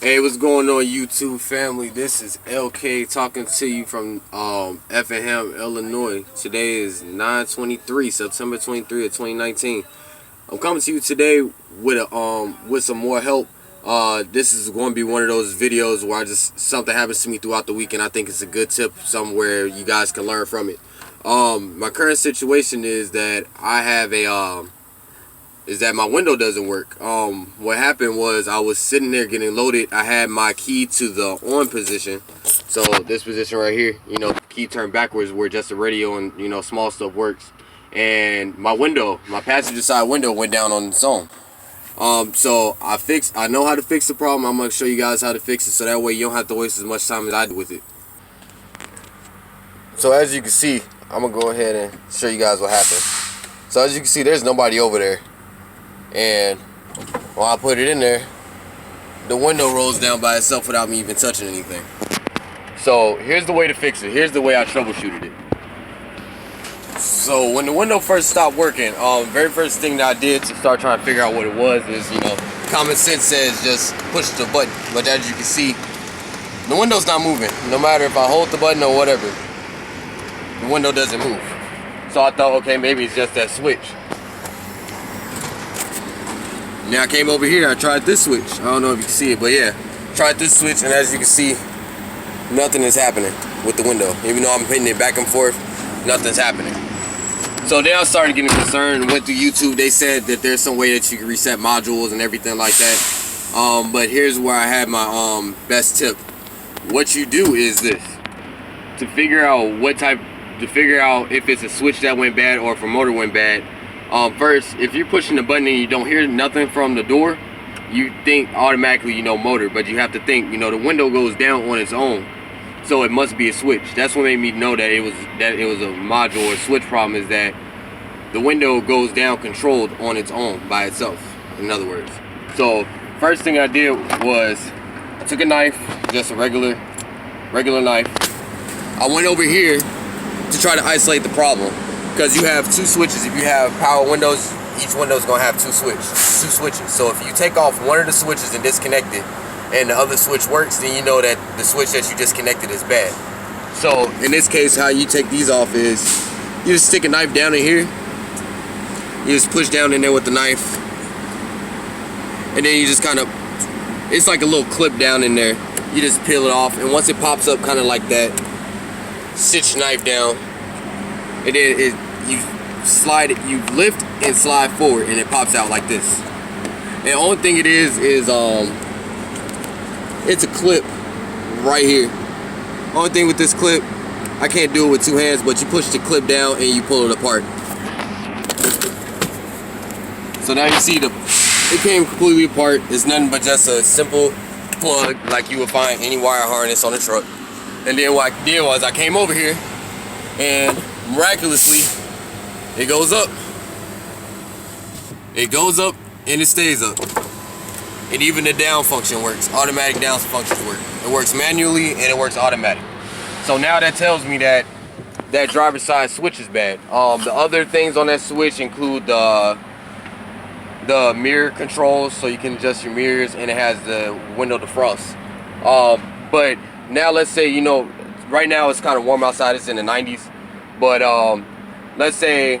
Hey, what's going on, YouTube family? This is LK talking to you from Effingham, Illinois. Today is 9/23, September 23 of 2019. I'm coming to you today with some more help. This is going to be one of those videos where something happens to me throughout the week, and I think it's a good tip somewhere you guys can learn from it. My current situation is that my window doesn't work. What happened was I was sitting there getting loaded. I had my key to the on position. So this position right here, key turned backwards where just the radio and, small stuff works. And my passenger side window went down on its own. So I know how to fix the problem. I'm going to show you guys how to fix it so that way you don't have to waste as much time as I do with it. So as you can see, I'm going to go ahead and show you guys what happened. So as you can see, there's nobody over there. And when I put it in there, the window rolls down by itself without me even touching anything. So here's the way to fix it. Here's the way I troubleshooted it. So when the window first stopped working, very first thing that I did to start trying to figure out what it was is, common sense says just push the button. But as you can see, the window's not moving. No matter if I hold the button or whatever, the window doesn't move. So I thought, okay, maybe it's just that switch. Now I came over here, I tried this switch. I don't know if you can see it, but yeah, tried this switch, and as you can see, nothing is happening with the window. Even though I'm hitting it back and forth, nothing's happening. So then I started getting concerned, went to YouTube. They said that there's some way that you can reset modules and everything like that. But here's where I had my best tip. What you do is this. To figure out if it's a switch that went bad or if a motor went bad, first, if you're pushing the button and you don't hear nothing from the door, you think automatically motor, but you have to think, the window goes down on its own, so it must be a switch. That's what made me know that it was a module or switch problem, is that the window goes down controlled on its own by itself, in other words. So first thing I did was I took a knife, just a regular knife. I went over here to try to isolate the problem. Because you have two switches. If you have power windows, each window is going to have two switches. So if you take off one of the switches and disconnect it, and the other switch works, then you know that the switch that you disconnected is bad. So in this case, how you take these off is you just stick a knife down in here. You just push down in there with the knife, and then you just it's like a little clip down in there. You just peel it off, and once it pops up kind of like that, sit your knife down. And then you lift and slide forward, and it pops out like this. And the only thing it is it's a clip right here. Only thing with this clip, I can't do it with two hands, but you push the clip down and you pull it apart. So now you see it came completely apart. It's nothing but just a simple plug like you would find any wire harness on a truck. And then what I did was I came over here, and miraculously, it goes up. It goes up and it stays up. And even the down function works. Automatic down functions work. It works manually and it works automatic. So now that tells me that driver's side switch is bad. The other things on that switch include the mirror controls, so you can adjust your mirrors, and it has the window defrost. But now let's say, right now it's kind of warm outside. It's in the 90s. But let's say,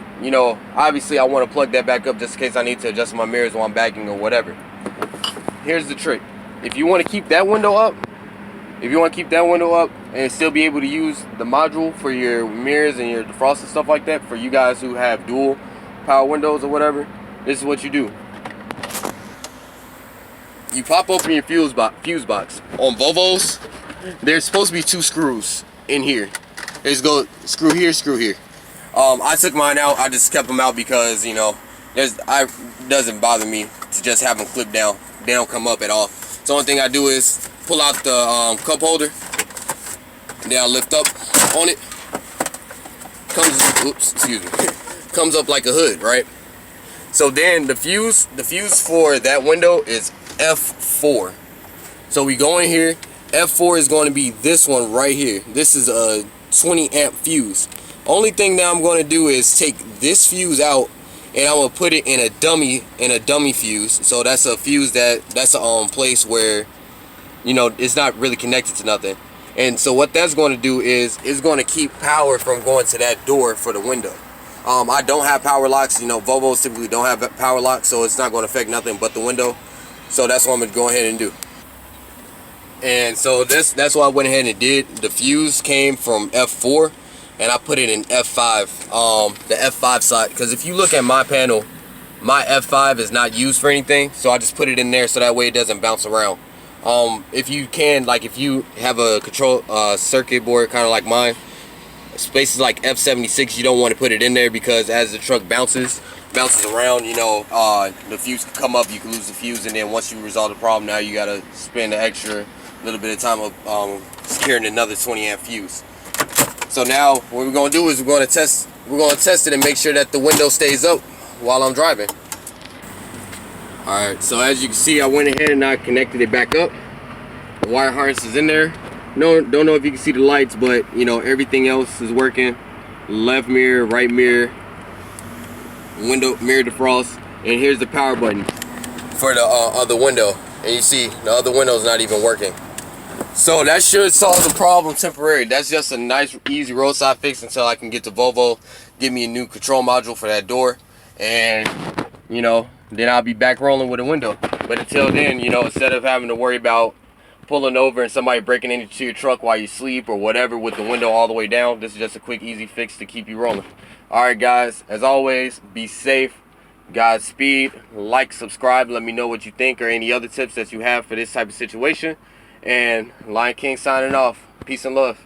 obviously I want to plug that back up just in case I need to adjust my mirrors while I'm backing or whatever. Here's the trick. If you want to keep that window up, and still be able to use the module for your mirrors and your defrost and stuff like that, for you guys who have dual power windows or whatever, this is what you do. You pop open your fuse box. On Volvos, there's supposed to be two screws in here. Just go screw here. I took mine out. I just kept them out because it doesn't bother me to just have them clip down. They don't come up at all. So the only thing I do is pull out the cup holder, and then I lift up on it. Comes up like a hood, right? So then the fuse for that window is F4. So we go in here. F4 is going to be this one right here. This is a 20 amp fuse. Only thing that I'm going to do is take this fuse out, and I'm going to put it in a dummy fuse. So that's a fuse that's a place where you know, it's not really connected to nothing. And so what that's going to do is it's going to keep power from going to that door for the window. I don't have power locks. You know, Volvos typically don't have power locks, so it's not going to affect nothing but the window. So that's what I'm going to go ahead and do. And so that's what I went ahead and did. The fuse came from F4, and I put it in F5, the F5 side. Because if you look at my panel, my F5 is not used for anything, so I just put it in there so that way it doesn't bounce around. If you can, like if you have a control circuit board kind of like mine, spaces like F76, you don't want to put it in there, because as the truck bounces around, you know, the fuse can come up, you can lose the fuse, and then once you resolve the problem, now you got to spend the extra little bit of time of securing another 20 amp fuse. So now what we're going to do is we're going to test it and make sure that the window stays up while I'm driving. Alright, so as you can see, I went ahead and I connected it back up. The wire harness is in there. Don't know if you can see the lights, but you know, everything else is working. Left mirror, right mirror, window mirror defrost, and here's the power button for the other window. And you see the other window is not even working. So that should solve the problem temporarily. That's just a nice, easy roadside fix until I can get to Volvo, give me a new control module for that door, and you know, then I'll be back rolling with a window. But until then, you know, instead of having to worry about pulling over and somebody breaking into your truck while you sleep or whatever with the window all the way down, this is just a quick, easy fix to keep you rolling. Alright guys, as always, be safe, Godspeed, like, subscribe, let me know what you think or any other tips that you have for this type of situation. And Lion King signing off. Peace and love.